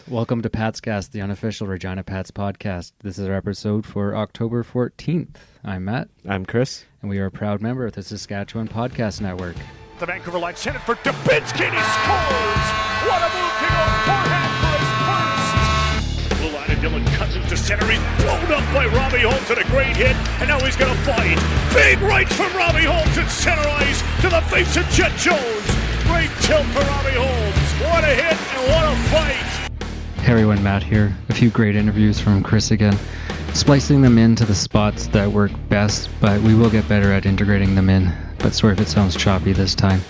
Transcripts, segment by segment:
Welcome to Pat's Cast, the unofficial Regina Pats podcast. This is our episode for October 14th. I'm Matt. I'm Chris. And we are a proud member of the Saskatchewan Podcast Network. The Vancouver line sent it for Dubinsky, and he scores! What a move to go forehand for his first! Blue line and Dylan Cousins to center. He's blown up by Robbie Holmes at a great hit, and now he's going to fight. Big rights from Robbie Holmes at center ice to the face of Jet Jones. Great tilt for Robbie Holmes. What a hit and what a fight! Harry and Matt here. A few great interviews from Chris again, splicing them into the spots that work best, but we will get better at integrating them in. But sorry if it sounds choppy this time.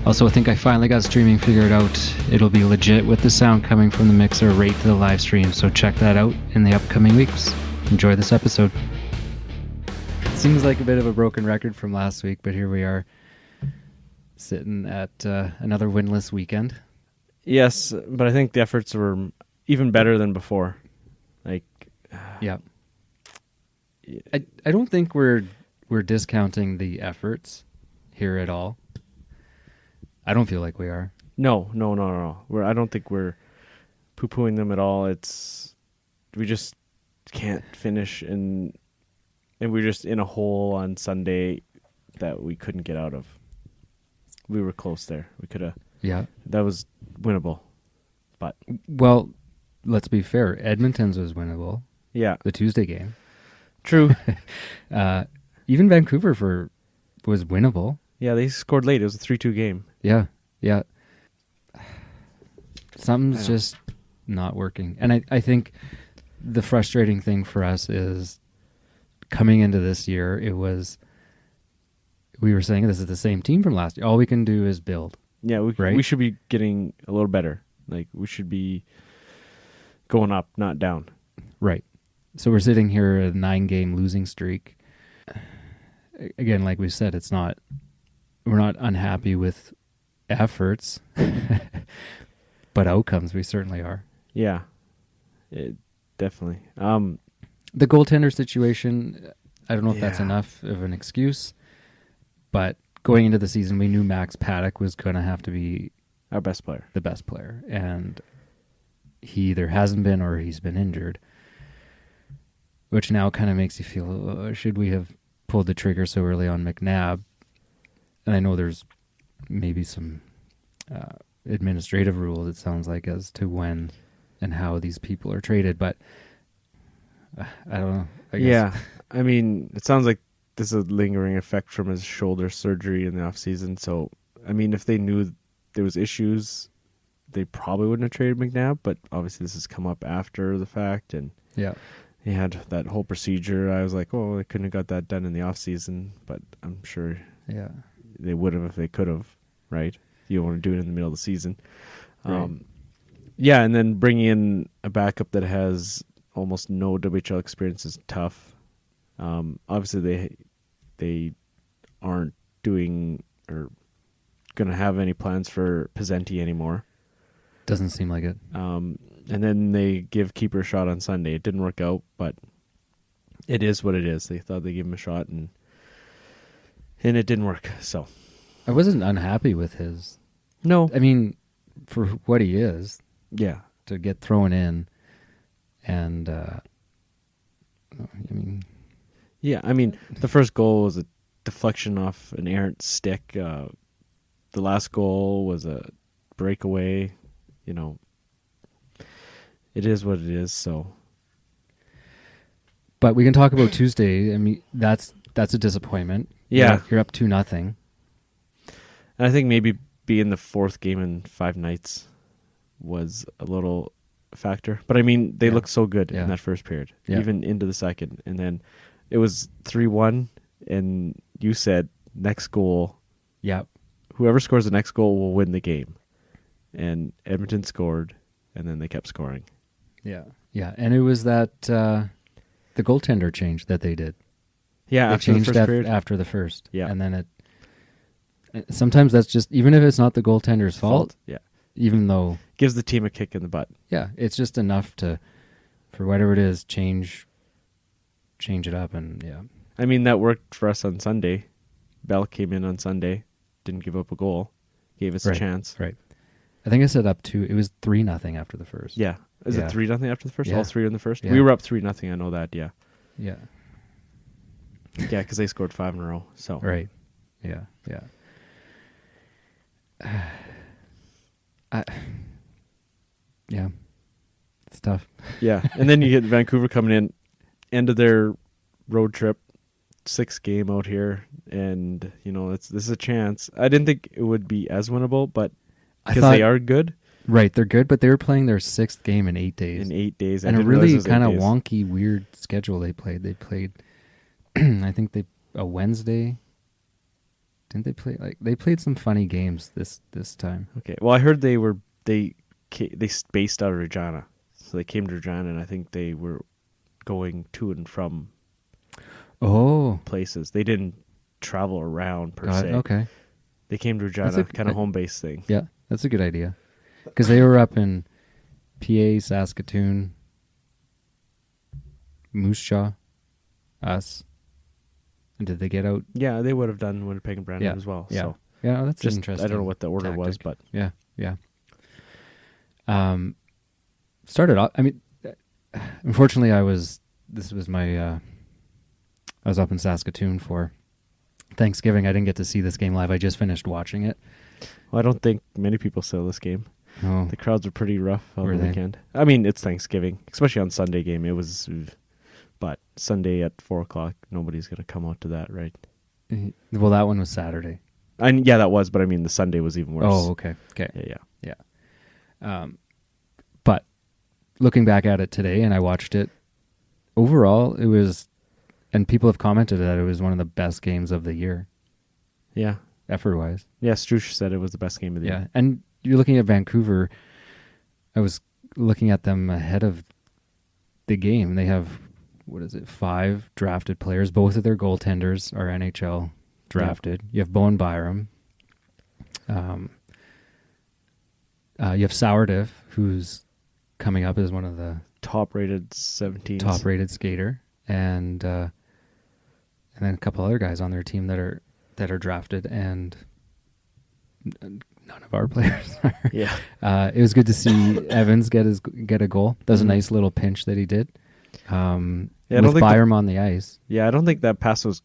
Also, I think I finally got streaming figured out. It'll be legit with the sound coming from the mixer right to the live stream, so check that out in the upcoming weeks. Enjoy this episode. Seems like a bit of a broken record from last week, but here we are, sitting at another winless weekend. Yes, but I think the efforts were even better than before. Yeah. I don't think we're discounting the efforts here at all. I don't feel like we are. No. I don't think we're poo-pooing them at all. We just can't finish, and we're just in a hole on Sunday that we couldn't get out of. We were close there. We could have. Yeah. That was winnable. But well, let's be fair. Edmonton's was winnable. Yeah. The Tuesday game. True. Even Vancouver was winnable. Yeah, they scored late. It was a 3-2 game. Yeah. Something's just not working. And I think the frustrating thing for us is coming into this year, we were saying this is the same team from last year. All we can do is build. Yeah, we should be getting a little better. We should be going up, not down. Right. So we're sitting here at a 9-game losing streak. Again, like we said, we're not unhappy with efforts, but outcomes we certainly are. Yeah, definitely. The goaltender situation, I don't know if that's enough of an excuse, but going into the season, we knew Max Paddock was going to have to be our best player, the best player, and he either hasn't been or he's been injured, which now kind of makes you feel, should we have pulled the trigger so early on McNabb? And I know there's maybe some administrative rules, it sounds like, as to when and how these people are traded, but I don't know. I guess. Yeah, I mean, it sounds like this is a lingering effect from his shoulder surgery in the off season. So, I mean, if they knew there was issues, they probably wouldn't have traded McNabb. But obviously, this has come up after the fact, and he had that whole procedure. I was like, oh, they couldn't have got that done in the off season, but I'm sure they would have if they could have. Right? You don't want to do it in the middle of the season. Right. And then bringing in a backup that has almost no WHL experience is tough. Obviously, they aren't doing or going to have any plans for Pizzenti anymore. Doesn't seem like it. And then they give Keeper a shot on Sunday. It didn't work out, but it is what it is. They thought they'd give him a shot, and it didn't work. So I wasn't unhappy with his. No. I mean, for what he is. Yeah. To get thrown in and, Yeah, I mean, the first goal was a deflection off an errant stick. The last goal was a breakaway. It is what it is. So, but we can talk about Tuesday. I mean, that's a disappointment. Yeah, you're up 2-0, and I think maybe being the fourth game in 5 nights was a little factor. But I mean, they looked so good in that first period, even into the second, and then it was 3-1, and you said next goal. Yeah. Whoever scores the next goal will win the game. And Edmonton scored, and then they kept scoring. Yeah. Yeah, and it was that the goaltender change that they did. Yeah, they after changed the first period. After the first. Yeah. And then sometimes that's just, even if it's not the goaltender's fault. Yeah. Even though gives the team a kick in the butt. Yeah, it's just enough for whatever it is, change it up, and I mean, that worked for us on Sunday. Bell came in on Sunday, didn't give up a goal, gave us a chance. Right. I think I said up 2. It was 3-0 after the first. Yeah. Is Yeah. it 3-0 after the first? Yeah. All three in the first? Yeah. We were up 3-0. I know that. Yeah. Yeah. Yeah, because they scored 5 in a row. So Right. Yeah. Yeah. Yeah. It's tough. Yeah, and then you get Vancouver coming in, end of their road trip, 6th game out here, and this is a chance. I didn't think it would be as winnable, but because they are good Right, they're good, but they were playing their 6th game in 8 days. in 8 days, And I a didn't realize it really was 8 kind of days. wonky, weird schedule they played. They played, I think a Wednesday. Didn't they play they played some funny games this time? Okay, well, I heard they spaced out of Regina, so they came to Regina, and I think they were going to and from Oh, places. They didn't travel around per got se. it. Okay, They came to That's Regina, a- kind of home base thing. yeah, that's a good idea. Because they were up in PA, Saskatoon, Moose Jaw, us. And did they get out? Yeah, they would have done Winnipeg and Brandon as well. Yeah, So yeah, that's just interesting. I don't know what the order was, tactic. but Yeah. Started off. I mean, unfortunately, I was up in Saskatoon for Thanksgiving. I didn't get to see this game live. I just finished watching it. well, I don't think many people saw this game. Oh, The crowds were pretty rough on Were the they? weekend. I mean, it's Thanksgiving, especially on Sunday game. It was, but Sunday at 4:00, nobody's gonna come out to that, right? well, that one was Saturday. Yeah, that was, but I mean, the Sunday was even worse. Oh, okay. Yeah. But looking back at it today, and I watched it, overall, it was, and people have commented that it was one of the best games of the year, Yeah. effort-wise. Yeah, Struch said it was the best game of the Yeah, year. and you're looking at Vancouver. I was looking at them ahead of the game. They have, 5 drafted players. Both of their goaltenders are NHL drafted. You have Bowen Byram. You have Sourdiff, who's coming up as one of the Top-rated 17s. top-rated skater, and then a couple other guys on their team that are drafted, and none of our players are. Yeah. It was good to see Evans get a goal. That was a Mhm. nice little pinch that he did. I don't With think Byram on the ice. Yeah, I don't think that pass was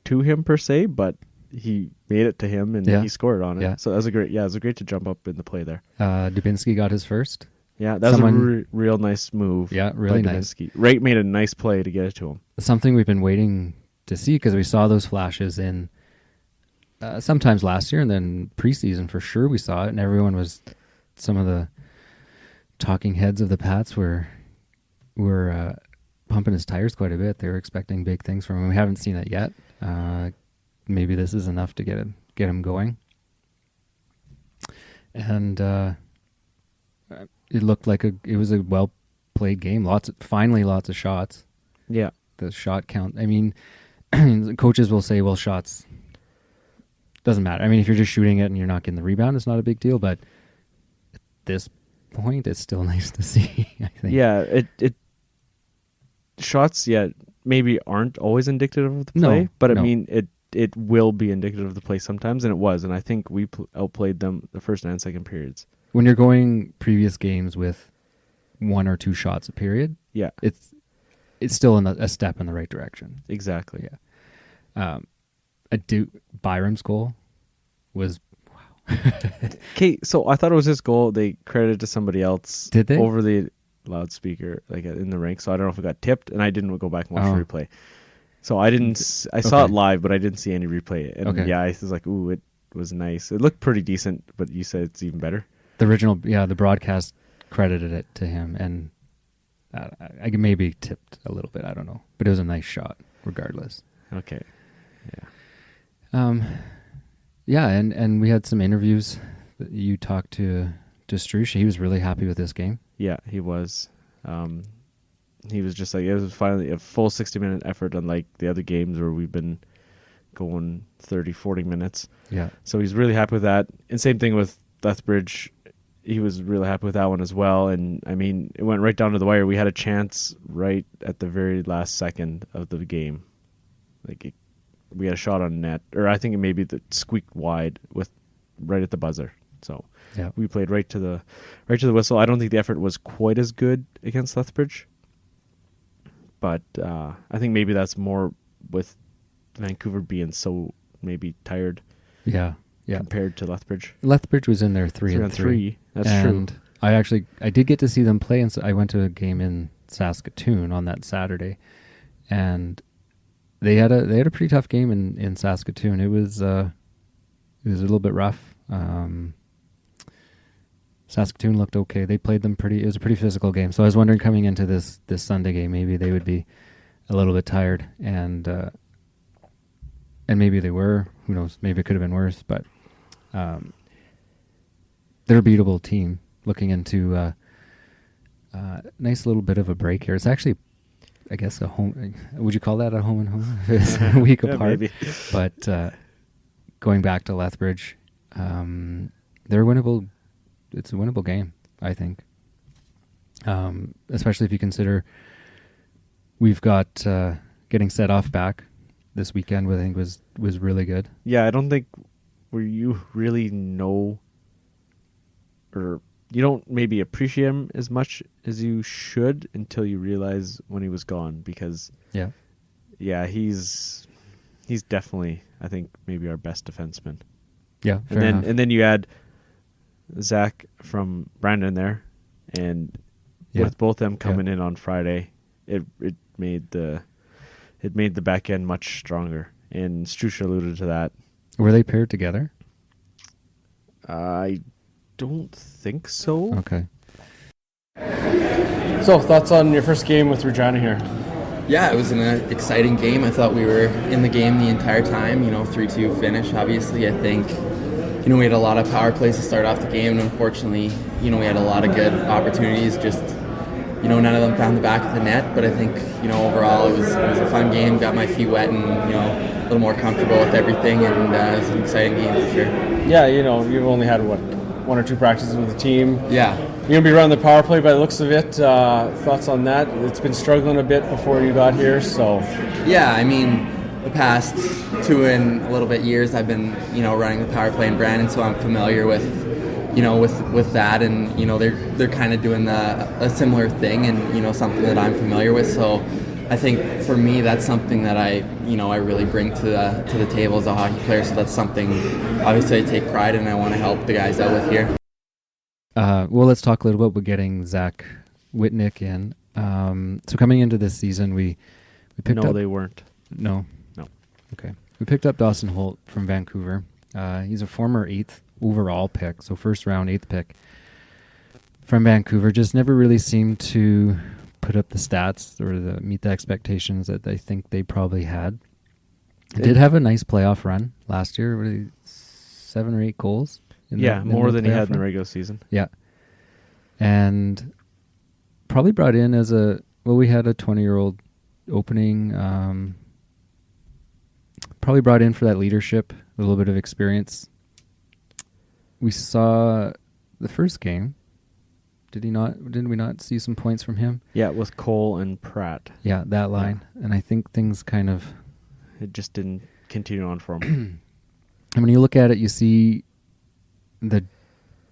to him per se, but he made it to him and Yeah. he scored on it. Yeah. So that was it was great to jump up in the play there. Dubinsky got his first. Yeah, that was Someone- a real nice move. Yeah, really by nice. Dubinsky. Wright made a nice play to get it to him. Something we've been waiting to see because we saw those flashes in sometimes last year and then preseason for sure we saw it, and everyone was, some of the talking heads of the Pats were pumping his tires quite a bit. They were expecting big things from him. We haven't seen it yet. Maybe this is enough to get him going. And it looked like it was a well played game. Lots of shots. Yeah. The shot count. I mean, coaches will say, well, shots doesn't matter. I mean, if you're just shooting it and you're not getting the rebound, it's not a big deal. But at this point, it's still nice to see, I think. Yeah, it shots, maybe aren't always indicative of the play, No, but I no. mean, it will be indicative of the play sometimes, and it was, and I think we outplayed them the first and second periods. When you're going previous games with 1 or 2 shots a period, Yeah, it's still a step in the right direction. exactly. Yeah. Byram's goal was Okay, so I thought it was his goal. They credited to somebody else. Did they? Over the loudspeaker, like in the rink. So I don't know if it got tipped, and I didn't go back and watch the replay. So I didn't. I saw it Okay. live, but I didn't see any replay. And Okay. yeah, I was like, ooh, it was nice. It looked pretty decent, but you said it's even better. the original. Yeah, the broadcast credited it to him, and I maybe tipped a little bit. I don't know, but it was a nice shot, regardless. Okay. Yeah, and we had some interviews. You talked to Struch. He was really happy with this game. Yeah, he was. He was just like, it was finally a full 60-minute effort, unlike the other games where we've been going 30, 40 minutes. Yeah. So he's really happy with that. And same thing with Lethbridge. He was really happy with that one as well. And, I mean, it went right down to the wire. We had a chance right at the very last second of the game. Like, we had a shot on net. Or I think it maybe that squeaked wide with right at the buzzer. So Yeah. we played right to the whistle. I don't think the effort was quite as good against Lethbridge, but I think maybe that's more with Vancouver being so maybe tired Yeah. compared to Lethbridge. Lethbridge was in there 3-3. That's and true. I did get to see them play, and so I went to a game in Saskatoon on that Saturday, and they had a pretty tough game in Saskatoon. It was a little bit rough. Saskatoon looked okay. They played them it was a pretty physical game. So I was wondering, coming into this Sunday game, maybe they would be a little bit tired, and maybe they were. Who knows? Maybe it could have been worse, but they're a beatable team. Looking into a nice little bit of a break here. It's actually, I guess, a home. Would you call that a home and home? It's a week apart. Maybe. But going back to Lethbridge, they're winnable. It's a winnable game, I think. Especially if you consider we've got getting set off back this weekend. I think was really good. Yeah, I don't think where you really know, or you don't maybe appreciate him as much as you should until you realize when he was gone. Because he's definitely, I think, maybe our best defenseman. Yeah, fair enough. And then you add Zach from Brandon there, and with both them coming in on Friday, it made the back end much stronger. And Struch alluded to that. Were they paired together? I don't think so. Okay. So, thoughts on your first game with Regina here? Yeah, it was an exciting game. I thought we were in the game the entire time. 3-2 finish. Obviously, I think we had a lot of power plays to start off the game, and unfortunately, we had a lot of good opportunities. Just none of them found the back of the net. But I think overall it was a fun game. Got my feet wet and a little more comfortable with everything, and it was an exciting game for sure. Yeah, you've only had one or two practices with the team. Yeah. You're going to be running the power play by the looks of it. Thoughts on that? It's been struggling a bit before you got here, so... Yeah, I mean, the past 2 and a little bit years I've been, running the power play in Brandon, so I'm familiar with, with that, and, they're kind of doing a similar thing, and, something that I'm familiar with, so I think for me that's something that I really bring to the table as a hockey player, so that's something, obviously, I take pride in and I want to help the guys out with here. Well, let's talk a little bit about getting Zach Wytinck in. So coming into this season, we picked up... No, they weren't. No? No. Okay. We picked up Dawson Holt from Vancouver. He's a former 8th overall pick, so first round 8th pick from Vancouver. Just never really seemed to put up the stats or meet the expectations that I think they probably had. Did have a nice playoff run last year. Really 7 or 8 goals. More than he had in the regular season. Yeah. And probably brought in we had a 20-year-old opening. Probably brought in for that leadership, a little bit of experience. We saw the first game. Didn't we not see some points from him? Yeah, with Cole and Pratt. Yeah, that line. Yeah. And I think things kind of... It just didn't continue on for him. And when you look at it, you see the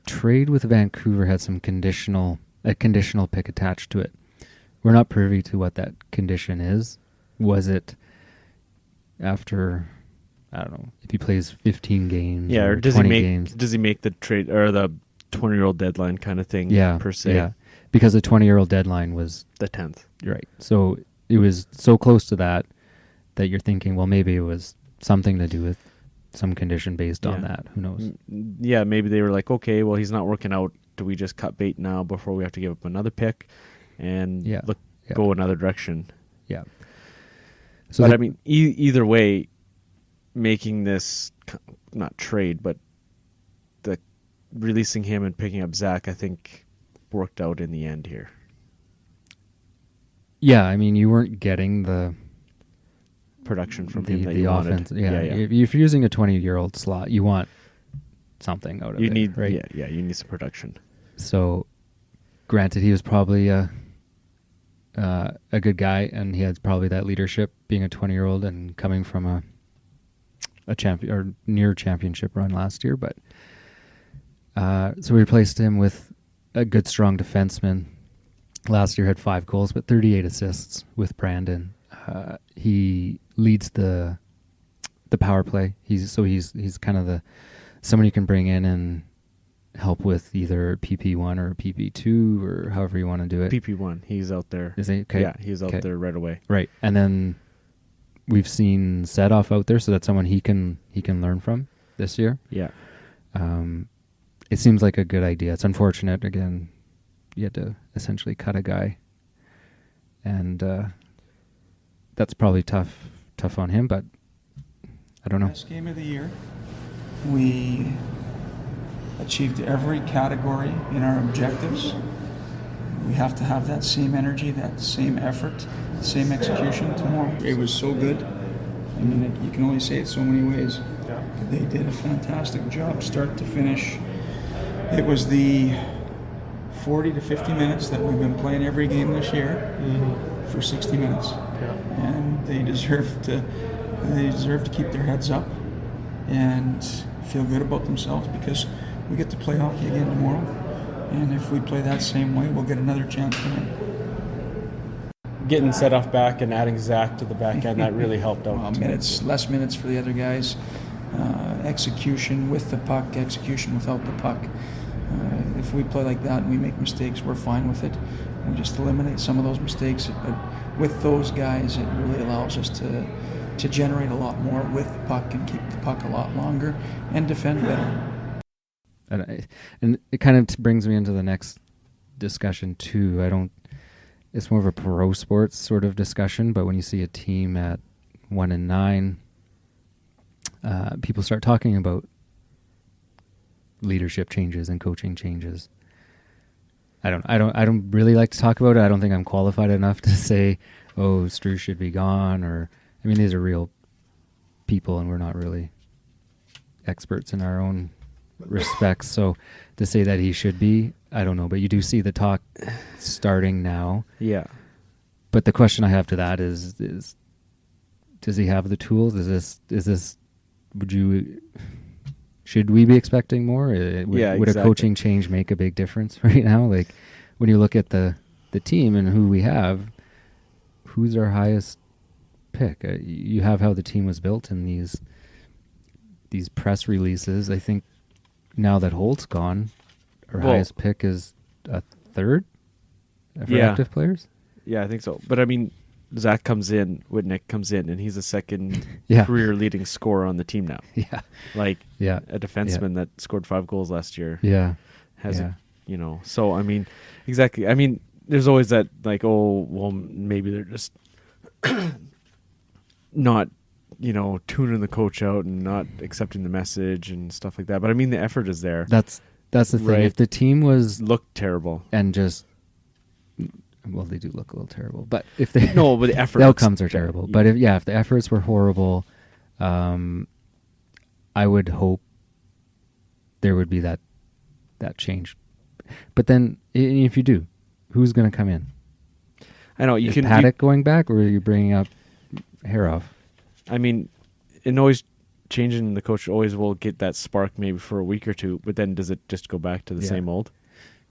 trade with Vancouver had a conditional pick attached to it. We're not privy to what that condition is. Was it after, I don't know, if he plays 15 games or does 20 he games? Does he make the trade or the 20-year-old deadline kind of thing per se? Yeah, because the 20-year-old deadline was... The 10th. Right. So it was so close to that you're thinking, well, maybe it was something to do with some condition based on that. Who knows? Yeah, maybe they were like, okay, well, he's not working out. Do we just cut bait now before we have to give up another pick and go another direction? Yeah. So, but I mean, either way, making this not trade, but the releasing him and picking up Zach, I think worked out in the end here. Yeah, I mean, you weren't getting the production from him that the you offense. wanted. Yeah. If you're using a 20-year-old slot, you want something out of it. Right? Yeah, you need some production. So, granted, he was probably a good guy, and he had probably that leadership, being a 20-year-old and coming from a champion or near championship run last year. But So we replaced him with a good, strong defenseman. Last year had 5 goals, but 38 assists with Brandon. He leads the power play. He's kind of someone you can bring in and help with either PP1 or PP2 or however you want to do it. PP1, he's out there. Is he? Okay. Yeah, he's out there right away. Right, and then we've seen Setoff out there, so that's someone he can learn from this year. Yeah. It seems like a good idea. It's unfortunate, again, you had to essentially cut a guy, and that's probably tough on him, but I don't know. Best game of the year. We achieved every category in our objectives. We have to have that same energy, that same effort, same execution tomorrow. It was so good. I mean, you can only say it so many ways. They did a fantastic job, start to finish. It was the 40 to 50 minutes that we've been playing every game this year for 60 minutes. And they deserve to keep their heads up and feel good about themselves, because we get to play hockey again tomorrow. And if we play that same way, we'll get another chance tonight. Getting Setoff back and adding Zach to the back end, that really helped out. Less minutes for the other guys. Execution with the puck, execution without the puck. If we play like that and we make mistakes, we're fine with it. We just eliminate some of those mistakes. But with those guys, it really allows us to generate a lot more with the puck and keep the puck a lot longer and defend better. And it kind of brings me into the next discussion too. It's more of a pro sports sort of discussion, but when you see a team at 1-9, people start talking about leadership changes and coaching changes. I don't really like to talk about it. I don't think I'm qualified enough to say, oh, Struch should be gone, or I mean, these are real people and we're not really experts in our own respects. So to say that he should be, I don't know, but you do see the talk starting now. Yeah. But the question I have to that is does he have the tools? Should we be expecting more? Would a coaching change make a big difference right now? Like when you look at the team and who we have, who's our highest pick? You have how the team was built in these press releases. I think now that Holt's gone, our highest pick is a third for active players. Yeah, I think so. But I mean, Zach Wytinck comes in, and he's a second career leading scorer on the team now. Yeah. Like a defenseman that scored 5 goals last year. Yeah. So I mean, exactly. I mean, there's always that like, oh, well, maybe they're just not, tuning the coach out and not accepting the message and stuff like that. But I mean, the effort is there. That's the thing. Right. If the team looked terrible and just, well, they do look a little terrible, but if they but the effort, the outcomes are terrible. Yeah. But if the efforts were horrible, I would hope there would be that change. But then, if you do, who's going to come in? I know Is Paddock going back, or are you bringing up Haroff? I mean, and always changing the coach always will get that spark maybe for a week or two, but then does it just go back to the same old,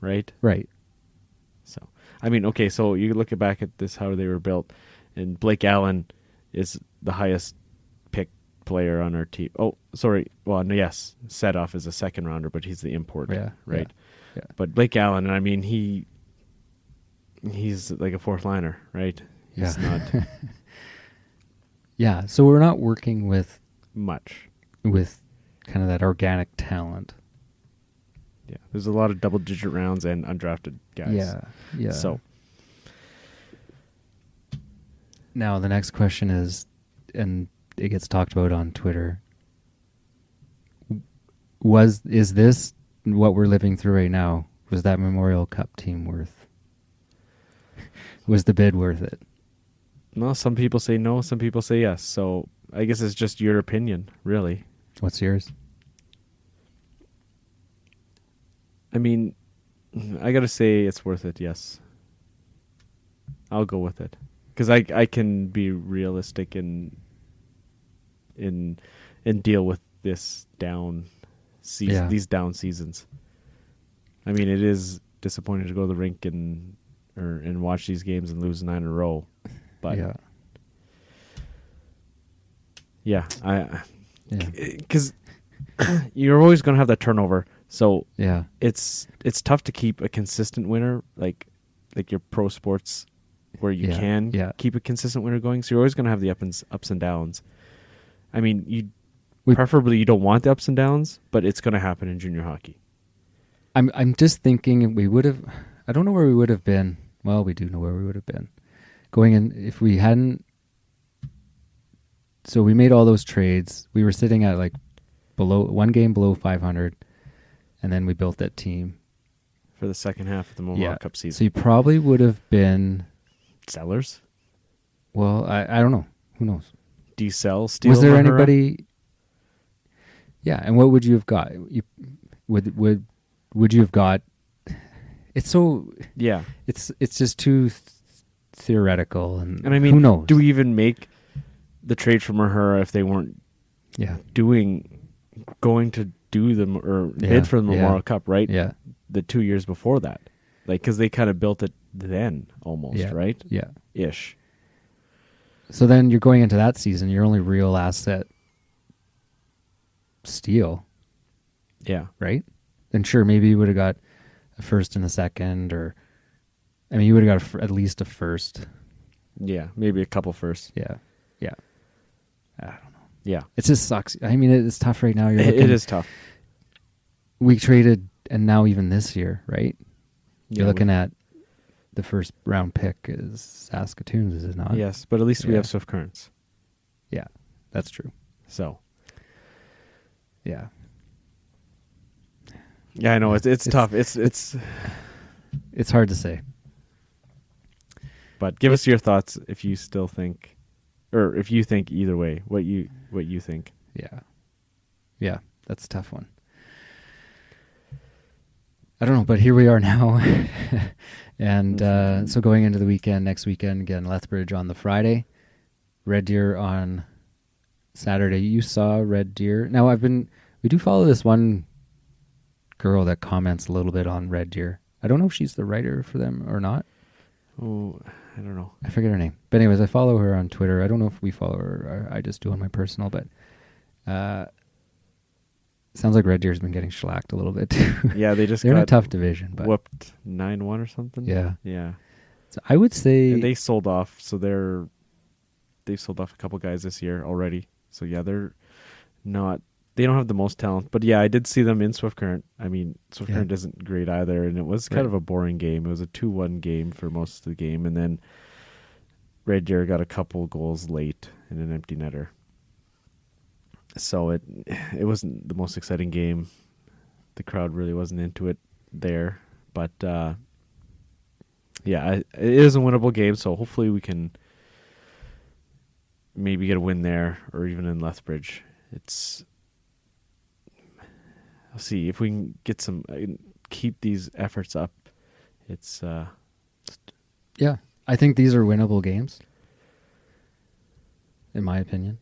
right? Right. So, I mean, okay, so you look back at this, how they were built, and Blake Allen is the highest picked player on our team. Oh, sorry. Well, no, yes, Setoff is a second rounder, but he's the import, right? Yeah. But Blake Allen, I mean, he's like a fourth liner, right? He's not. Yeah, so we're not working with kind of that organic talent. Yeah, there's a lot of double-digit rounds and undrafted guys. Yeah. So now the next question is, and it gets talked about on Twitter, is this what we're living through right now? Was that Memorial Cup team was the bid worth it? No, some people say no, some people say yes. So I guess it's just your opinion, really. What's yours? I mean, I got to say it's worth it, yes. I'll go with it. Because I can be realistic and deal with this down season, these down seasons. I mean, it is disappointing to go to the rink and watch these games and lose 9 in a row. But because you're always going to have that turnover. So it's tough to keep a consistent winner like your pro sports where you can keep a consistent winner going. So you're always going to have the ups and downs. I mean, preferably you don't want the ups and downs, but it's going to happen in junior hockey. I'm just thinking we would have. I don't know where we would have been. Well, we do know where we would have been going in if we hadn't. So we made all those trades. We were sitting at like one game below 500, and then we built that team for the second half of the Memorial Cup season. So you probably would have been sellers. Well, I don't know. Who knows? Do you sell? Steal? Was there anybody? Yeah, and what would you have got? Would you have got? It's so It's just too theoretical, and I mean, who knows? Do we even make the trade from Mahura if they weren't going to do them or bid for the Memorial Cup, right? Yeah, the 2 years before that, like because they kind of built it then almost, right? Yeah, ish. So then you're going into that season. Your only real asset, Steele. Yeah. Right. And sure, maybe you would have got a first and a second, or I mean, you would have got at least a first. Yeah, maybe a couple firsts. Yeah. I don't know. Yeah, it just sucks. I mean, it's tough right now. It is tough. We traded, and now even this year, right? You're looking at the first round pick is Saskatoon's, is it not? Yes, but at least we have Swift Currents. Yeah, that's true. So, yeah, I know it's tough. It's hard to say. But give us your thoughts if you still think, or if you think either way, what you think. Yeah, that's a tough one. I don't know, but here we are now. And so going into the weekend, next weekend, again, Lethbridge on the Friday, Red Deer on Saturday. You saw Red Deer. Now we do follow this one girl that comments a little bit on Red Deer. I don't know if she's the writer for them or not. Oh, I don't know. I forget her name. But anyways, I follow her on Twitter. I don't know if we follow her. I just do on my personal, but sounds like Red Deer's been getting shellacked a little bit too. Yeah, they're in a tough division, but whooped 9-1 or something. Yeah. So I would say and they sold off. So they've sold off a couple guys this year already. So yeah, they don't have the most talent. But yeah, I did see them in Swift Current. I mean, Swift Current isn't great either, and it was kind of a boring game. It was a 2-1 game for most of the game, and then Red Deer got a couple goals late in an empty netter. So it wasn't the most exciting game. The crowd really wasn't into it there. But it is a winnable game, so hopefully we can maybe get a win there or even in Lethbridge. I'll see if we can get keep these efforts up. I think these are winnable games, in my opinion.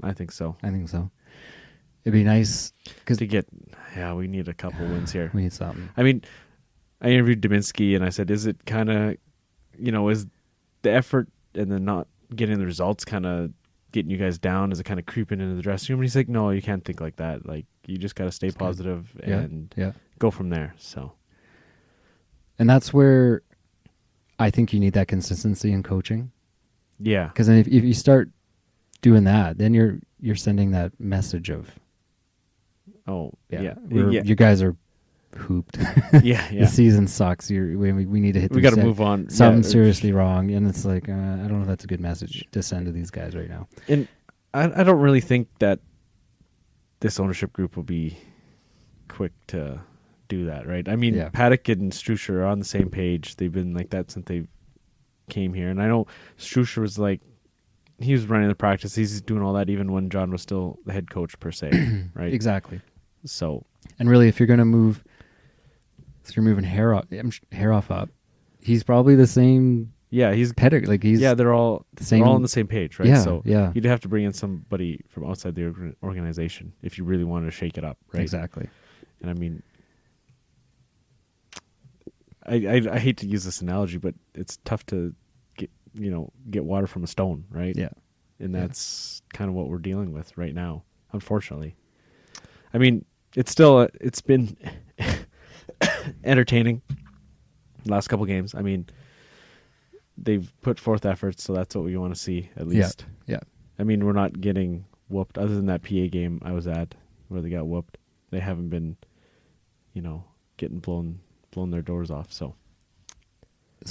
I think so. It'd be nice we need a couple wins here. We need something. I mean, I interviewed Dominski and I said, is it kind of, is the effort and the not getting the results kind of getting you guys down? Is it kind of creeping into the dressing room? And he's like, no, you can't think like that. Like, you just got to stay positive and go from there. So, and that's where I think you need that consistency in coaching. Yeah. Because then if you start doing that, then you're sending that message of, you guys are hooped. Yeah. The season sucks. We need to hit. We got to move on. Something's seriously wrong, and it's like I don't know if that's a good message to send to these guys right now. And I don't really think that this ownership group will be quick to do that, right? I mean, Paddock and Struch are on the same page. They've been like that since they came here, and I know Struch was like, he was running the practice. He's doing all that even when John was still the head coach per se, right? Exactly. So, and really, if you're going to move, if you're moving Haroff up, he's probably the same. Yeah, he's pedigree. Like they're all the same. They're all on the same page, right? Yeah, so you'd have to bring in somebody from outside the organization if you really wanted to shake it up, right? Exactly. And I mean, I hate to use this analogy, but it's tough to get water from a stone, right? Yeah. And that's kind of what we're dealing with right now, unfortunately. I mean, it's been entertaining last couple games. I mean, they've put forth efforts, so that's what we want to see at least. Yeah. I mean, we're not getting whooped. Other than that PA game I was at where they got whooped, they haven't been, getting blown their doors off. So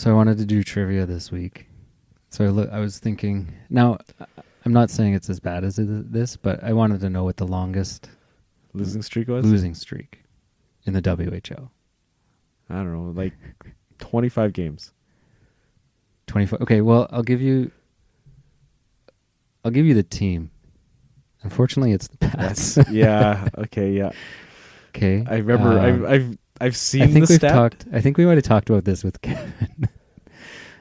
I wanted to do trivia this week. So I was thinking. Now, I'm not saying it's as bad as this, but I wanted to know what the longest losing streak was. Losing streak in the WHL. I don't know, like 25 games. 25. Okay, well, I'll give you the team. Unfortunately, it's the Pats. Yeah. Okay. Yeah. Okay. I remember. I've seen I think the stat. I think we might have talked about this with Kevin.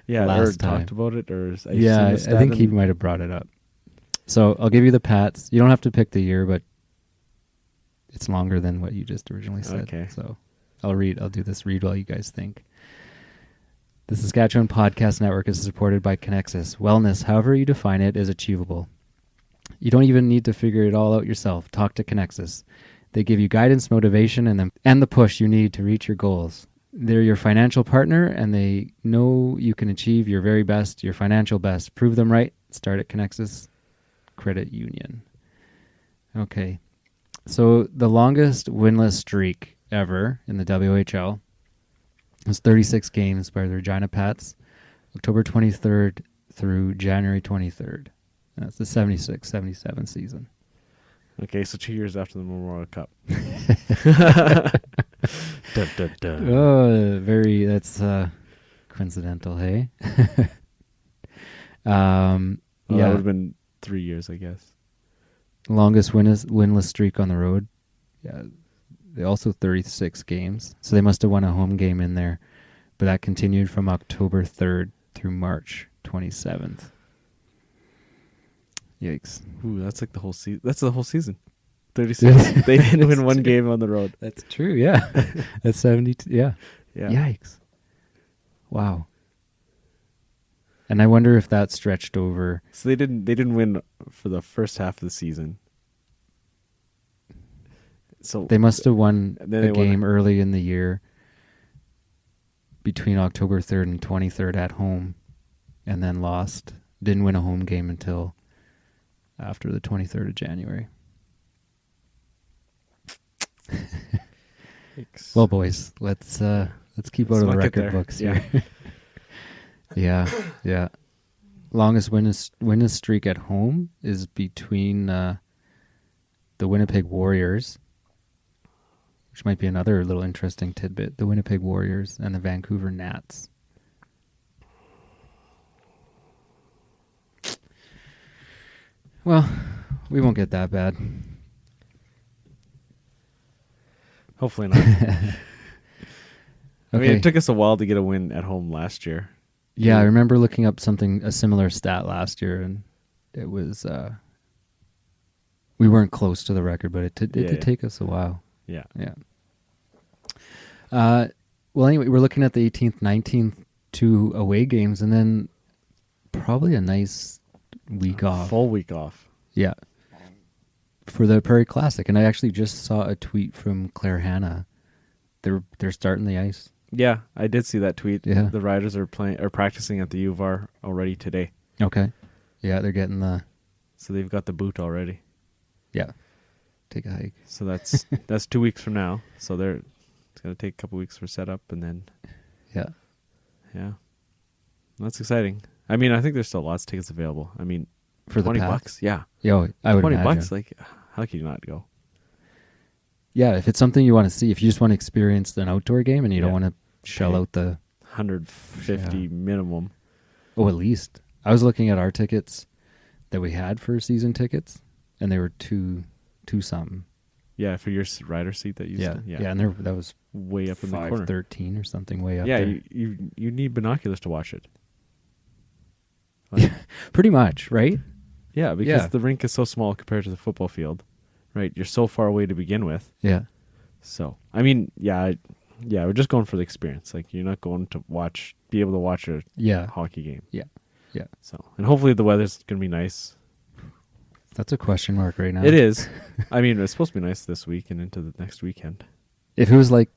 Yeah, last or time. talked about it, or I think he might have brought it up. So I'll give you the Pats. You don't have to pick the year, but it's longer than what you just originally said. Okay. So I'll do this read while you guys think. The Saskatchewan Podcast Network is supported by Connexus. Wellness, however you define it, is achievable. You don't even need to figure it all out yourself. Talk to Connexus. They give you guidance, motivation, and the push you need to reach your goals. They're your financial partner, and they know you can achieve your very best, your financial best. Prove them right. Start at Connexus Credit Union. Okay. So the longest winless streak ever in the WHL was 36 games by the Regina Pats, October 23rd through January 23rd. That's the 76-77 season. Okay, so 2 years after the Memorial Cup. Dun, dun, dun. Oh, that's coincidental, hey? That would have been 3 years, I guess. Longest winless streak on the road. Yeah, they also 36 games, so they must have won a home game in there. But that continued from October 3rd through March 27th. Yikes. Ooh, that's like the whole season. That's the whole season. 36. They didn't win one game on the road. That's true, yeah. That's 72. Yeah. Yeah. Yikes. Wow. And I wonder if that stretched over. So they didn't win for the first half of the season. So they must have won a game early in the year between October 3rd and 23rd at home, and then lost. Didn't win a home game until after the 23rd of January. Well, boys, let's keep out of the record books here. Yeah. Longest winless streak at home is between the Winnipeg Warriors, which might be another little interesting tidbit. The Winnipeg Warriors and the Vancouver Gnats. Well, we won't get that bad. Hopefully not. I mean, it took us a while to get a win at home last year. Yeah, I remember looking up a similar stat last year, and it was we weren't close to the record, but it did take us a while. Yeah. Well, anyway, we're looking at the 18th, 19th, 2 away games, and then probably a nice week off. Full week off. Yeah. For the Prairie Classic, and I actually just saw a tweet from Claire Hanna. They're starting the ice. Yeah, I did see that tweet. Yeah. The Riders are practicing at the U of R already today. Okay. Yeah, they're getting so they've got the boot already. Yeah. Take a hike. So that's 2 weeks from now. So it's gonna take a couple weeks for setup, and then yeah, that's exciting. I mean, I think there's still lots of tickets available. I mean, for the $20, yeah. Yo, I would imagine. $20, like, how can you not go? Yeah, if it's something you want to see, if you just want to experience an outdoor game and you don't want to shell out the $150 minimum. Oh, at least. I was looking at our tickets that we had for season tickets, and they were two something. Yeah, for your rider seat that you said. Yeah, and that was way up in the corner. 513 or something, way up there. Yeah, you need binoculars to watch it. Pretty much, right? Yeah, because the rink is so small compared to the football field, right? You're so far away to begin with. Yeah. So, I mean, yeah, Yeah, we're just going for the experience. Like, you're not going to be able to watch a hockey game. Yeah. So, and hopefully the weather's going to be nice. That's a question mark right now. It is. I mean, it's supposed to be nice this week and into the next weekend. If it was like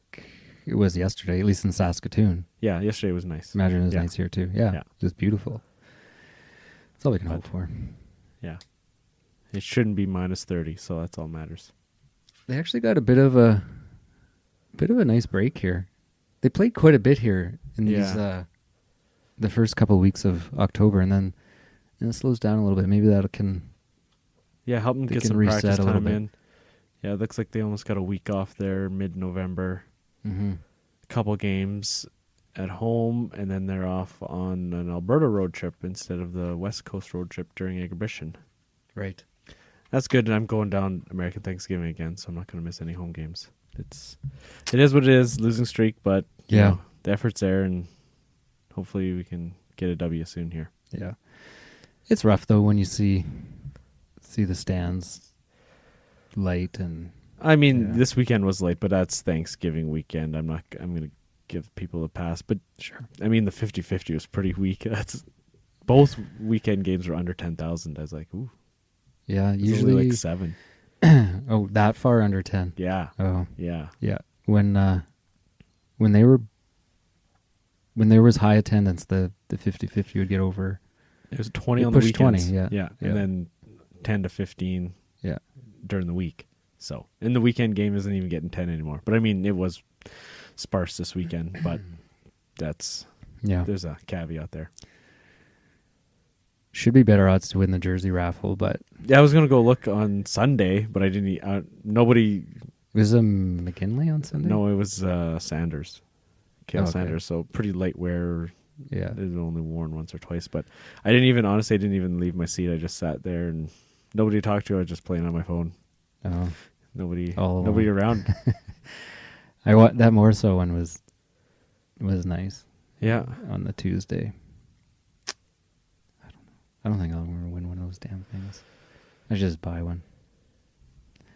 it was yesterday, at least in Saskatoon. Yeah, yesterday was nice. Imagine it was nice here too. Yeah. It was beautiful. That's all we can hope for. Yeah. It shouldn't be minus 30, so that's all matters. They actually got a bit of a nice break here. They played quite a bit here in these the first couple of weeks of October, and then it slows down a little bit. Maybe that can help them get some practice time in. Yeah, it looks like they almost got a week off there mid-November. Mm-hmm. A couple games at home, and then they're off on an Alberta road trip instead of the West Coast road trip during Exhibition. Right. That's good, and I'm going down American Thanksgiving again, so I'm not going to miss any home games. It is what it is, losing streak, but you know, the effort's there, and hopefully we can get a W soon here. Yeah. It's rough, though, when you see the stands light and... I mean, this weekend was late, but that's Thanksgiving weekend. I'm going to give people a pass, but sure. I mean, the 50-50 was pretty weak. Both weekend games were under 10,000. I was like, ooh. Yeah, usually like 7. Oh, that far under 10. Yeah. Oh. Yeah. Yeah. When there was high attendance, the 50-50 would get over. It was 20 on the weekends. 20, yeah. And then 10 to 15 during the week. So, and the weekend game isn't even getting 10 anymore. But I mean, it was sparse this weekend, but there's a caveat there. Should be better odds to win the jersey raffle, but... Yeah, I was going to go look on Sunday, but I didn't... nobody... Was it McKinley on Sunday? No, it was Sanders. Kale Sanders, so pretty light wear. Yeah. It was only worn once or twice, but I didn't even leave my seat. I just sat there and nobody talked to. I was just playing on my phone. Oh. Nobody around. That more so one was nice. Yeah. On the Tuesday. I don't think I'll ever win one of those damn things. I should just buy one.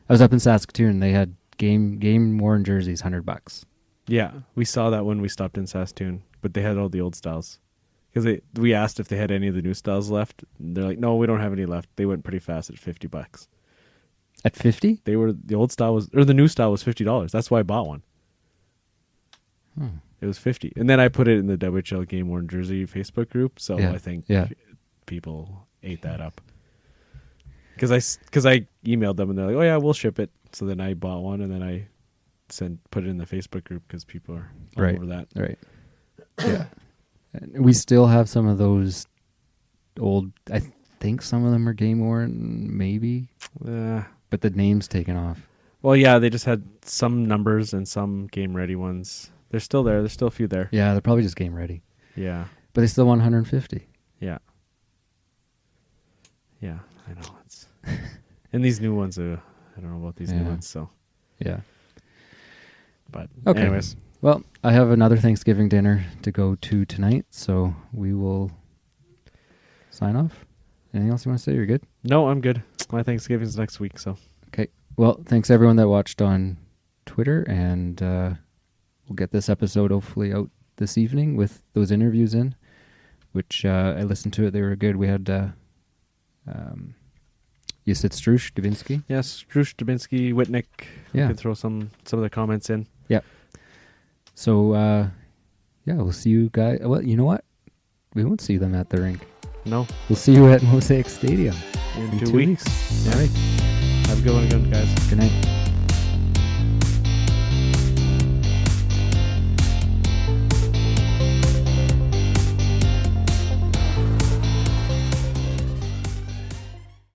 I was up in Saskatoon. They had game worn jerseys, $100. Yeah, we saw that when we stopped in Saskatoon, but they had all the old styles. Because we asked if they had any of the new styles left. And they're like, no, we don't have any left. They went pretty fast at $50. At 50? The old style the new style was $50. That's why I bought one. It was $50, and then I put it in the WHL Game Worn Jersey Facebook group. So I think people ate that up. Because I emailed them and they're like, oh yeah, we'll ship it. So then I bought one and then I put it in the Facebook group because people are all over that. Right. Yeah. We still have some of those old. I think some of them are game worn, maybe. But the name's taken off. Well, yeah, they just had some numbers and some game ready ones. They're still there. There's still a few there. Yeah, they're probably just game ready. Yeah. But they still want 150. Yeah. Yeah, I know. And these new ones, I don't know about these new ones, so. Yeah. But okay. Anyways. Well, I have another Thanksgiving dinner to go to tonight, so we will sign off. Anything else you want to say? You're good? No, I'm good. My Thanksgiving's next week, so. Okay. Well, thanks everyone that watched on Twitter, and we'll get this episode hopefully out this evening with those interviews in, which I listened to it. They were good. We had... you said Struch, Dubinsky? Yes, Struch, Dubinsky, Wytinck. Yeah. We can throw some of the comments in. Yeah. So, we'll see you guys. Well, you know what? We won't see them at the rink. No. We'll see you at Mosaic Stadium in 2 weeks. Yeah. All right. Have a good one again, guys. Good night.